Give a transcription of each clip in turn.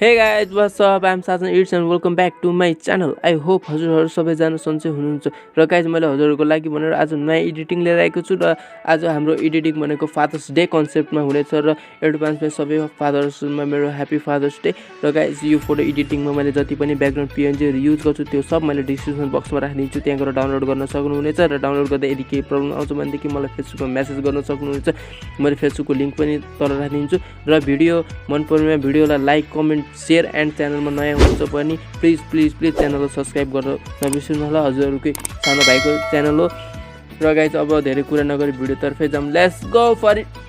Hey guys, what's up? I'm Sajan Editz and welcome back to my channel. I hope हजुरहरु सबैजना सन्चै हुनुहुन्छ र guys मैले हजुरहरुको लागि भनेर आज नयाँ एडिटिङ लिएर आएको छु र आज हाम्रो एडिटिङ भनेको फादर्स डे कन्सेप्टमा हुनेछ र एडभान्समा सबै फादर्समा मेरो ह्यापी फादर्स डे र गाइज यो फोटो एडिटिङमा मैले जति पनि ब्याकग्राउन्ड पीएनजीहरु युज गर्छु त्यो सब मैले डिस्क्रिप्सन बक्समा राखिदिन्छु त्यहाँ गएर डाउनलोड गर्न सक्नुहुनेछ र डाउनलोड गर्दा यदि केही प्रब्लम आउँछ भनेदेखि मलाई फेसबुकमा मेसेज गर्न सक्नुहुनेछ मैले फेसबुकको लिंक पनि तल राखिदिन्छु र भिडियो मन परेमा भिडियोलाई लाइक कमेन्ट शेयर एन्ड च्यानलमा नयाँ हुनुहुन्छ भने प्लिज च्यानललाई सब्स्क्राइब गर्न नबिर्सनु होला हजुरहरुकै सानो भाइको च्यानल हो र गाइस अब धेरै कुरा नगरी भिडियोतर्फै जाम let's go for it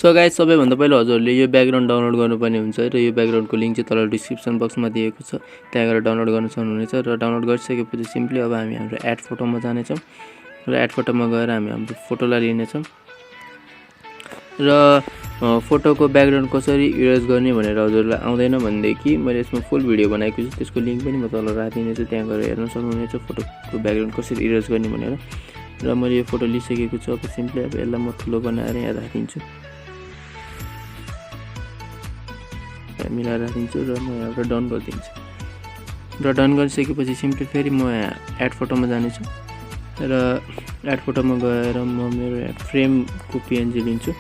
so guys सबैभन्दा पहिला हजुरले यो ब्याकग्राउन्ड डाउनलोड गर्नुपर्ने हुन्छ र यो ब्याकग्राउन्डको लिंक चाहिँ तल डिस्क्रिप्सन बक्समा दिएको छ त्यहाँ गएर डाउनलोड गर्न सक्नुहुनेछ र डाउनलोड गरिसकेपछि सिम्पली अब हामी हाम्रो एड फोटोमा जानेछौँ र एड फोटोमा गएर हामी हाम्रो फोटोलाई लिनेछौँ र फोटोको ब्याकग्राउन्ड कसरी इरेज गर्ने भनेर हजुरलाई आउँदैन भनेदेखि मैले यसमा फुल भिडियो बनाएको छु त्यसको लिंक पनि म तल राखिदिनेछु त्यहाँ गएर हेर्न सक्नुहुनेछ फोटोको ब्याकग्राउन्ड कसरी इरेज गर्ने भनेर र मैले यो फोटो लिइसकेको छु अब सिम्पली अब यसलाई म ठुलो बनाएर यहाँ राखिदिन्छु मिलाएर राखिदिन्छु र म यहाँबाट डन गरिदिन्छु र डन गरिसकेपछि सिम्पली फेरि म यहाँ एड फोटोमा जानेछु र एड फोटोमा गएर म मेरो फ्रेमको पीएनजी लिन्छु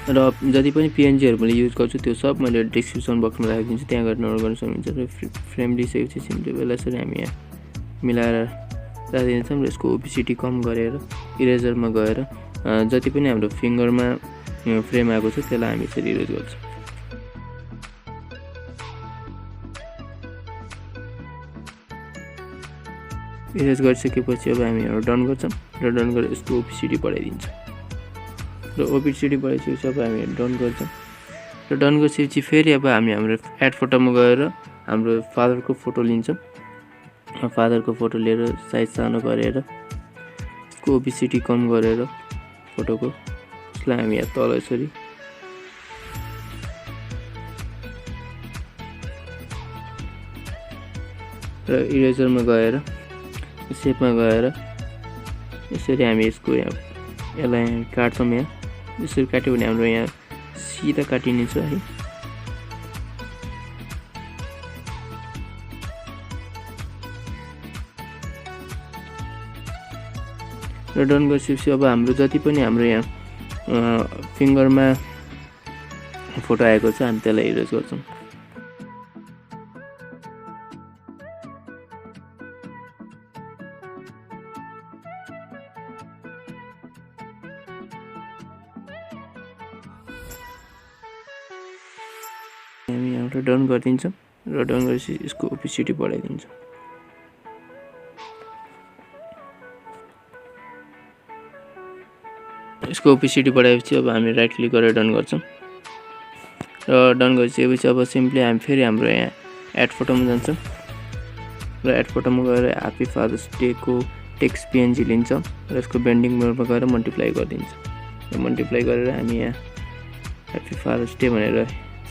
र जति पनि पीएनजीहरु मैले युज गर्छु त्यो सब मैले डिस्क्रिप्सन बक्समा राखिदिन्छु त्यहाँ गएर डाउनलोड गर्न सक्नुहुन्छ र फ्रेम लिइसकेपछि सिम्पली यसरी हामी यहाँ मिलाएर राखिदिन्छौँ र यसको ओपेसिटी कम गरेर इरेजरमा गएर जति पनि हाम्रो फिङ्गरमा फ्रेम आएको छ त्यसलाई हामी यसरी इरेज गर्छौँ इरेज गरिसकेपछि अब हामी यहाँ डन गर्छौँ र डन गरेर यसको ओपेसिटी बढाइदिन्छौँ र ओपेसिटी बढाइसकेपछि अब हामी डन गर्छौँ र डन गरिसकेपछि फेरि अब हामी हाम्रो एड फोटोमा गएर हाम्रो फादरको फोटो लिन्छौँ फादरको फोटो लिएर साइज सानो गरेर यसको ओपेसिटी कम गरेर फोटोको यसलाई हामी यहाँ तल यसरी र इरेजरमा गएर सेपमा गएर यसरी हामी यसको यसलाई काट्छौँ यहाँ यसरी काट्यो भने हाम्रो यहाँ सिधा काटिने छ है र डन गरिसकेपछि अब हाम्रो जति पनि हाम्रो यहाँ फिङ्गरमा फोटो आएको छ हामी त्यसलाई इरेज गर्छौँ हामी यहाँबाट डन गरिदिन्छौँ र डन गरेपछि यसको ओपेसिटी बढाइदिन्छौँ यसको ओपेसिटी बढाएपछि अब हामी राइट क्लिक गरेर डन गर्छौँ र डन गरिसकेपछि अब सिम्पली हामी फेरि हाम्रो यहाँ एड फोटोमा जान्छौँ र एड फोटोमा गएर ह्यापी फादर्स डेको टेक्स्ट पीएनजी लिन्छौँ र यसको बेन्डिङ मोडमा गएर मल्टिप्लाई गरिदिन्छौँ र मल्टिप्लाई गरेर हामी यहाँ ह्यापी फादर्स डे भनेर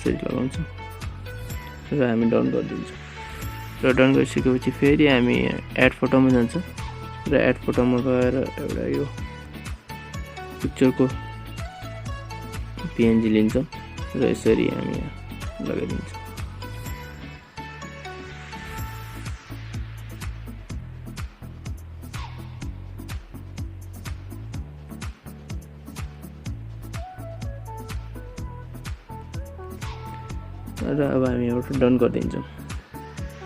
यसरी लगाउँछौँ र हामी डन गरिदिन्छौँ र डन गरिसकेपछि फेरि हामी एड फोटोमा जान्छौँ र एड फोटोमा गएर एउटा यो पिक्चरको पीएनजी लिन्छौँ र यसरी हामी यहाँ लगाइदिन्छौँ र अब हामी एउटा डन गरिदिन्छौँ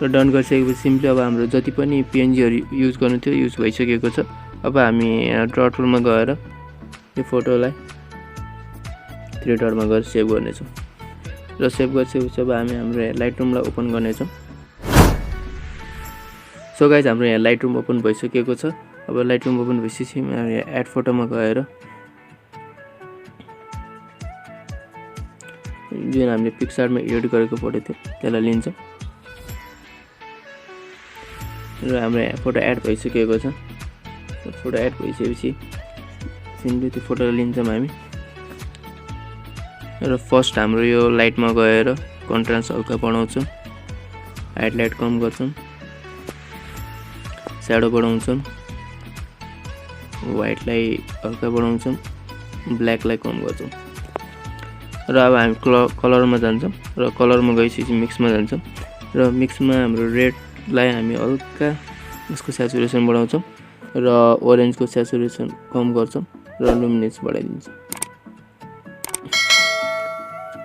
र डन गरिसकेपछि सिम्पली अब हाम्रो जति पनि पीएनजीहरु युज गर्नु थियो युज भइसकेको छ अब हामी ड्र टुलमा गएर यो फोटोलाई 3 डटमा गएर सेभ गर्नेछौँ र सेभ गरिसकेपछि अब हामी हाम्रो लाइटरुमलाई ओपन गर्नेछौँ सो गाइज हाम्रो यहाँ लाइटरुम ओपन भइसकेको छ अब लाइटरुम ओपन भइसकेपछि हामी एड फोटोमा गएर जुन हामीले पिक्सआर्टमा एडिट गरेको फोटो थियो त्यसलाई लिन्छौँ र हाम्रो फोटो एड भइसकेको छ फोटो एड भइसकेपछि सिम्पली त्यो फोटोलाई लिन्छौँ हामी र फर्स्ट हाम्रो यो लाइटमा गएर कन्ट्रास्ट हल्का बढाउँछौँ हाइलाइट कम गर्छौँ, स्याडो बढाउँछौँ, व्हाइटलाई हल्का बढाउँछौँ, ब्ल्याकलाई कम गर्छौँ। र अब हामी कलरमा जान्छौँ र कलरमा गएपछि मिक्समा जान्छौँ र मिक्समा हाम्रो रेडलाई हामी हल्का यसको स्याचुरेसन बढाउँछौँ र ओरेन्जको स्याचुरेसन कम गर्छौँ र लुमिनेन्स बढाइदिन्छौँ।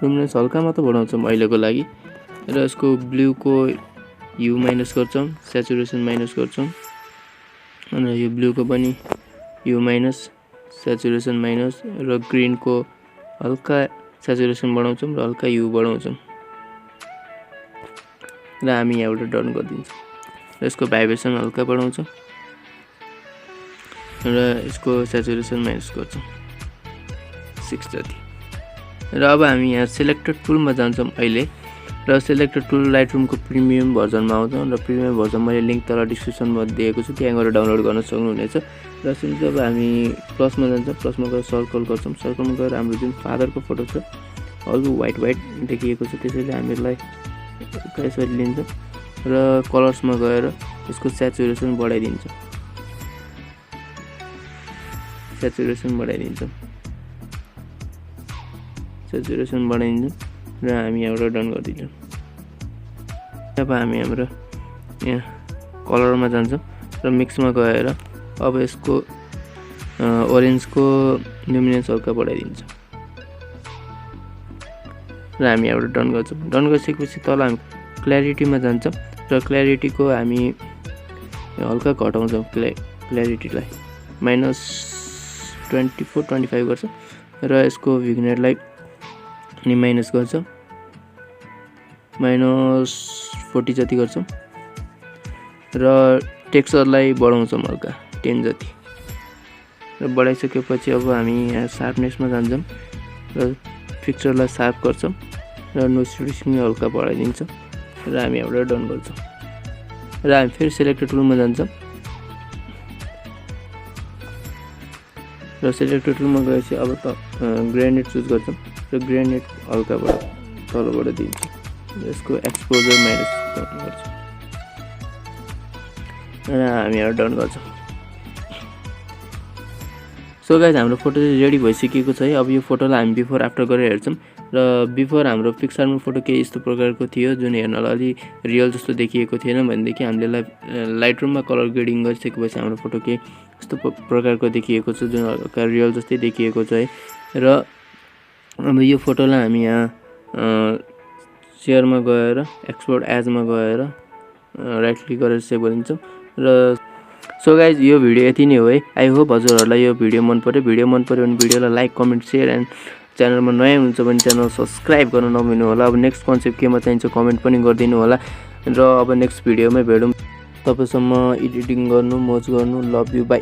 लुमिनेन्स हल्का मात्र बढाउँछौँ अहिलेको लागि र यसको ब्लूको यु माइनस गर्छौँ, स्याचुरेसन माइनस गर्छौँ अनि यो ब्लूको पनि यु माइनस, स्याचुरेसन माइनस र ग्रीनको हल्का स्याचुरेसन बढाउँछौँ र हल्का यु बढाउँछौँ र हामी यहाँबाट डन गरिदिन्छौँ र यसको भाइब्रेसन हल्का बढाउँछौँ र यसको स्याचुरेसन माइनस गर्छौँ 6 जति। र अब हामी यहाँ सेलेक्टेड टुलमा जान्छौँ अहिले र सेलेक्टेड टुल लाइटरुमको प्रिमियम भर्जनमा आउँछौँ र प्रिमियम भर्जन मैले लिङ्क तल डिस्क्रिप्सनमा दिएको छु, त्यहाँ गएर डाउनलोड गर्न सक्नुहुनेछ। र सिम्पली अब हामी प्लसमा जान्छौँ, प्लसमा गएर सर्कल गर्छौँ, सर्कलमा गएर हाम्रो जुन फादरको फोटो छ हल्का व्हाइट व्हाइट देखिएको छ त्यसैले हामीलाई यसरी लिन्छौँ र कलर्समा गएर यसको स्याचुरेसन बढाइदिन्छौँ, स्याचुरेसन बढाइदिन्छौँ र हामी यहाँबाट डन गरिदिन्छौँ। अब हामी हाम्रो यहाँ कलरमा जान्छौँ र मिक्समा गएर अब यसको ओरेन्जको लुमिनेन्स हल्का बढाइदिन्छौँ र हामी यहाँबाट डन गर्छौँ। डन गरिसकेपछि तल हामी क्ल्यारिटीमा जान्छौँ र क्ल्यारिटीको हामी हल्का घटाउँछौँ, क्ल्यारिटीलाई -24-25 गर्छौँ र यसको भिग्नेटलाई अनि माइनस गर्छौँ, -40 जति गर्छौँ र टेक्सचरलाई बढाउँछौँ हल्का 10 जति र बढाइसकेपछि अब हामी यहाँ सार्पनेसमा जान्छौँ र पिक्चरलाई सार्प गर्छौँ र नोइज रिड्युसिङ हल्का बढाइदिन्छौँ र हामी यहाँबाट डन गर्छौँ र हामी फेरि सेलेक्टेड टुलमा जान्छौँ र सेलेक्टेड टुलमा गएपछि अब त ग्रेनेड चुज गर्छौँ र ग्रेनेड हल्काबाट तलबाट दिन्छौँ र यसको एक्सपोजर माइनस गर्छौँ र हामी यहाँ डन गर्छौँ। सो गाइज हाम्रो फोटो चाहिँ रेडी भइसकेको छ है। अब यो फोटोलाई हामी बिफोर आफ्टर गरेर हेर्छौँ र बिफोर हाम्रो पिक्सार्टमा फोटो केही यस्तो प्रकारको थियो जुन हेर्नलाई अलि रियल जस्तो देखिएको थिएन भनेदेखि हामीले लाइटरुममा कलर ग्रेडिङ गरिसकेपछि हाम्रो फोटो केही यस्तो प्रकारको देखिएको छ जुन हल्का रियल जस्तै देखिएको छ है। र अब यो फोटोलाई हामी यहाँ सेयरमा गएर एक्सपोर्ट एजमा गएर राइट क्लिक गरेर सेभ गरिदिन्छौँ र सो गाइज यो भिडियो यति नै हो है। आई होप हजुरहरूलाई यो भिडियो मन पर्यो भने भिडियोलाई लाइक कमेन्ट सेयर एन्ड च्यानलमा नयाँ हुनुहुन्छ भने च्यानल सब्सक्राइब गर्न नभुल्नु होला। अब नेक्स्ट कन्सेप्ट केमा चाहिन्छ कमेन्ट पनि गरिदिनु होला र अब नेक्स्ट भिडियोमै भेटौँ। तपाईसम्म एडिटिङ गर्नु, मोज गर्नु, लभ यु, बाई।